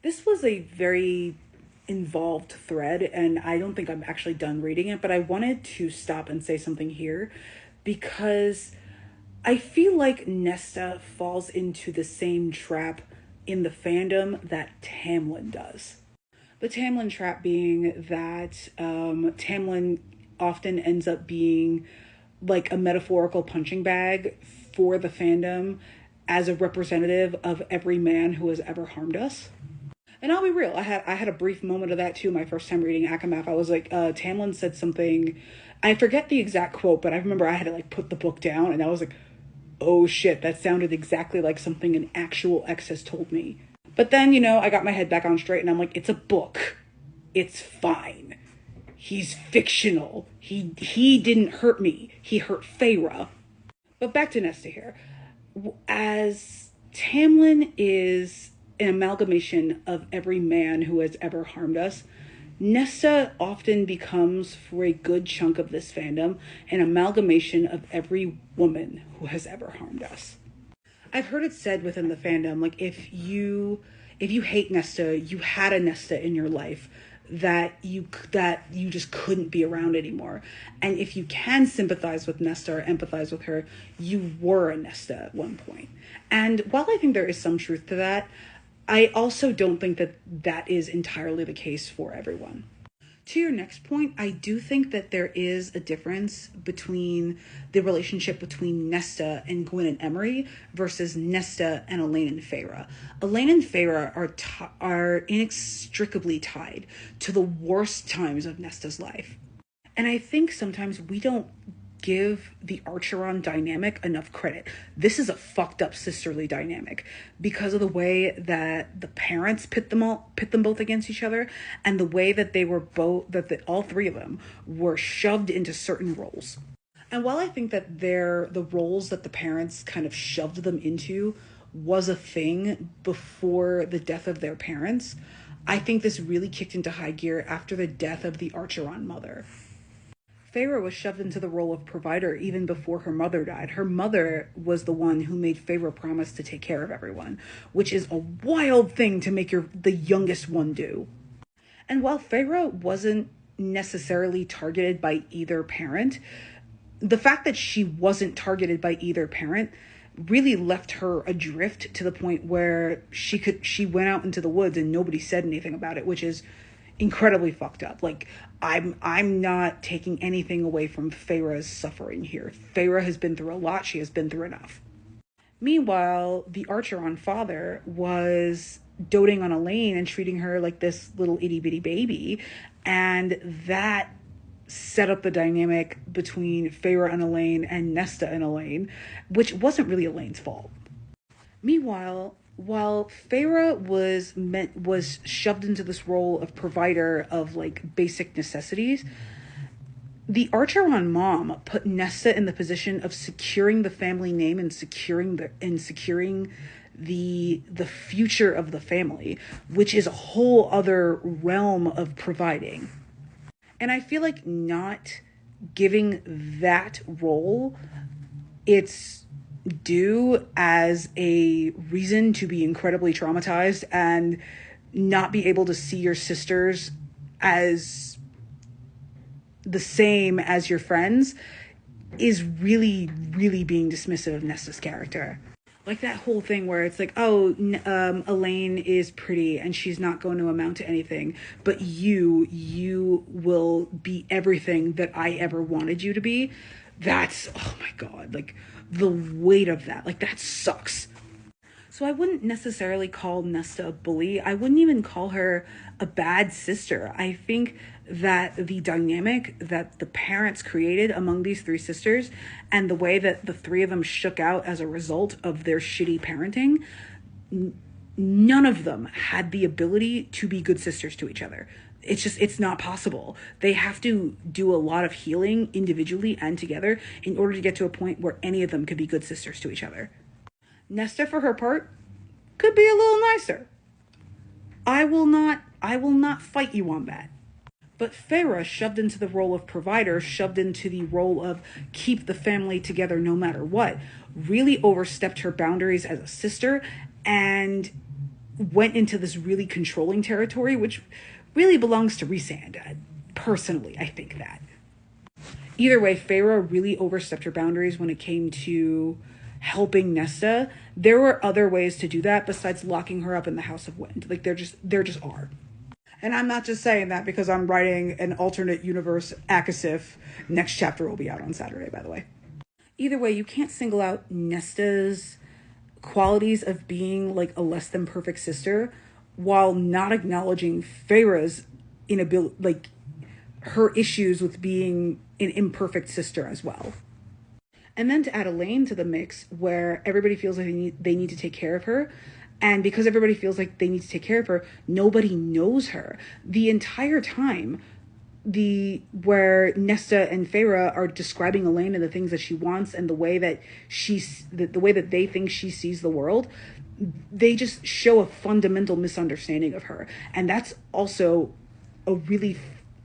This was a very involved thread, and I don't think I'm actually done reading it, but I wanted to stop and say something here because I feel like Nesta falls into the same trap in the fandom that Tamlin does. The Tamlin trap being that Tamlin often ends up being like a metaphorical punching bag for the fandom as a representative of every man who has ever harmed us. And I'll be real, I had a brief moment of that too my first time reading Akamaf. I was like, Tamlin said something, I forget the exact quote, but I remember I had to like put the book down and I was like, oh shit, that sounded exactly like something an actual ex has told me. But then, I got my head back on straight and I'm like, it's a book. It's fine. He's fictional. He didn't hurt me. He hurt Feyre. But back to Nesta here. As Tamlin is an amalgamation of every man who has ever harmed us, Nesta often becomes, for a good chunk of this fandom, an amalgamation of every woman who has ever harmed us. I've heard it said within the fandom, like if you hate Nesta, you had a Nesta in your life that you just couldn't be around anymore. And if you can sympathize with Nesta or empathize with her, you were a Nesta at one point. And while I think there is some truth to that, I also don't think that that is entirely the case for everyone. To your next point, I do think that there is a difference between the relationship between Nesta and Gwyn and Emery versus Nesta and Elain and Feyre. Elain and Feyre are inextricably tied to the worst times of Nesta's life. And I think sometimes we don't give the Archeron dynamic enough credit. This is a fucked up sisterly dynamic because of the way that the parents pit them both against each other, and the way that they were all three of them were shoved into certain roles. And while I think that the roles that the parents kind of shoved them into was a thing before the death of their parents, I think this really kicked into high gear after the death of the Archeron mother. Feyre was shoved into the role of provider even before her mother died. Her mother was the one who made Feyre promise to take care of everyone, which is a wild thing to make the youngest one do. And while Feyre wasn't necessarily targeted by either parent, the fact that she wasn't targeted by either parent really left her adrift to the point where she went out into the woods and nobody said anything about it, which is incredibly fucked up. Like, I'm not taking anything away from Feyre's suffering here. Feyre has been through a lot. She has been through enough. Meanwhile, the Archeron father was doting on Elain and treating her like this little itty bitty baby, and that set up the dynamic between Feyre and Elain and Nesta and Elain, which wasn't really Elain's fault. Meanwhile, while Feyre was shoved into this role of provider of like basic necessities, the Archeron mom put Nesta in the position of securing the family name and securing the future of the family, which is a whole other realm of providing. And I feel like not giving that role its due as a reason to be incredibly traumatized and not be able to see your sisters as the same as your friends is really, really being dismissive of Nesta's character. Like that whole thing where it's like, Elain is pretty and she's not going to amount to anything, but you will be everything that I ever wanted you to be. That's, oh my God, like the weight of that, like that sucks. So I wouldn't necessarily call Nesta a bully. I wouldn't even call her a bad sister. I think that the dynamic that the parents created among these three sisters and the way that the three of them shook out as a result of their shitty parenting, none of them had the ability to be good sisters to each other. It's not possible. They have to do a lot of healing individually and together in order to get to a point where any of them could be good sisters to each other. Nesta, for her part, could be a little nicer. I will not fight you on that. But Feyre, shoved into the role of provider, shoved into the role of keep the family together no matter what, really overstepped her boundaries as a sister and went into this really controlling territory, which really belongs to Rhysand. Personally, I think that. Either way, Feyre really overstepped her boundaries when it came to helping Nesta. There were other ways to do that besides locking her up in the House of Wind. Like there just are. And I'm not just saying that because I'm writing an alternate universe Akasif. Next chapter will be out on Saturday, by the way. Either way, you can't single out Nesta's qualities of being like a less than perfect sister while not acknowledging Feyre's inability, like her issues with being an imperfect sister as well. And then to add Elain to the mix, where everybody feels like they need to take care of her. And because everybody feels like they need to take care of her, nobody knows her. The entire time, where Nesta and Feyre are describing Elain and the things that she wants and the way that the way that they think she sees the world, they just show a fundamental misunderstanding of her. And that's also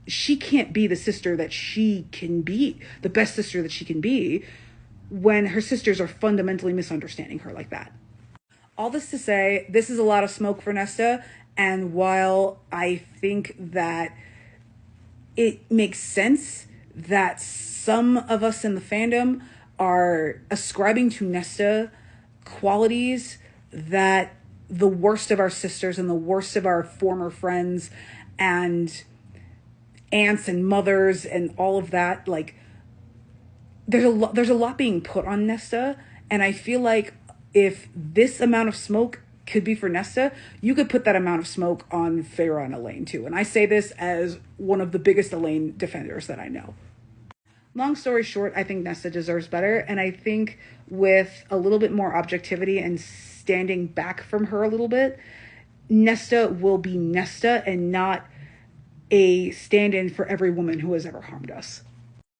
she can't be the sister that she can be, the best sister that she can be, when her sisters are fundamentally misunderstanding her like that. All this to say, this is a lot of smoke for Nesta, and while I think that it makes sense that some of us in the fandom are ascribing to Nesta qualities that the worst of our sisters and the worst of our former friends and aunts and mothers and all of that, like, there's a lot being put on Nesta, and I feel like if this amount of smoke could be for Nesta, you could put that amount of smoke on Feyre and Elain too. And I say this as one of the biggest Elain defenders that I know. Long story short, I think Nesta deserves better, and I think with a little bit more objectivity and standing back from her a little bit, Nesta will be Nesta and not a stand-in for every woman who has ever harmed us.